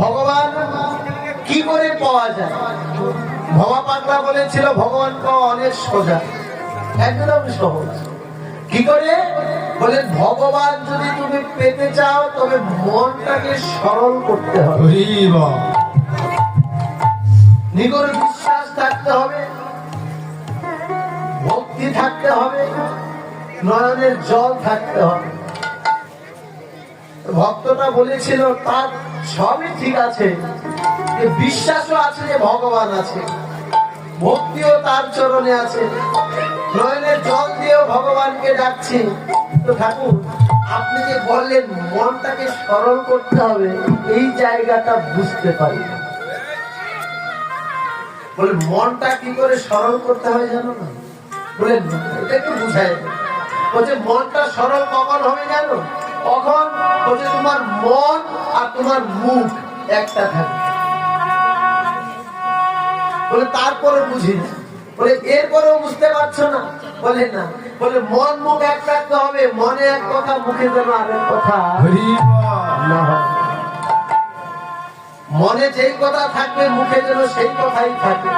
ভগবান কি করে পাওয়া যায়? ভবা পাগলা বলেছিল ভগবান পাওয়া অনেক সোজা, একদম সহজ। কি করে বলে, ভগবান যদি তুমি পেতে চাও তবে মনটাকে সরল করতে হবে, নিগড় বিশ্বাস থাকতে হবে, ভক্তি থাকতে হবে, নয়নের জল থাকতে হবে। ভক্তটা বলেছিল তার সবই ঠিক আছে, বিশ্বাসও আছে যে ভগবান আছে, ভক্তিও তার চরণে আছে, নয়নের জল দিয়েও ভগবানকে ডাকছি। তো ঠাকুর আপনি যে বললেন মনটাকে সরল করতে হবে, এই জায়গাটা বুঝতে পারি। বলে মনটা কি করে সরল করতে হয় জানো না? বলেন এটা একটু বুঝায়। বলছে মনটা সরল কখন হবে জানো? কখন বলছে তোমার মন আর তোমার মুখ একটা থাকে। বলে তারপরে বুঝি না। বলে এরপরেও বুঝতে পারছো না? বলে না। বলে মন মুখ এক রাখতে হবে, মনে এক কথা মুখে যেন আরেক কথা না হয়। মনে যেই কথা থাকবে মুখে যেন সেই কথাই থাকে।